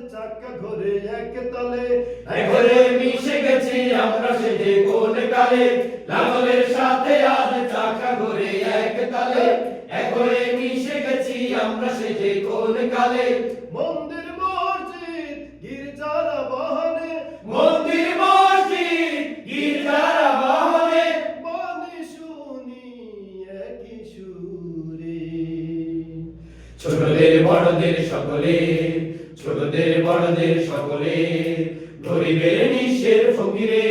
চাকা ঘরে এক তালে ঘরে মিশে গেছি আমরা সেজে কোন কালে লাঙলের সাথে আজ চাকা ঘরে এক তালে ঘরে মিশে গেছি আমরা সেজে কোন কালে মন্দির মসজিদ গির্জার বাহনে মন্দির মসজিদ গির্জার বাহনে বাণী শুনি একই সুরে ছোটদের বড়দের সকলে ছোটদের বড়দের সকলে গরিবের নিঃস্বের ফকিরে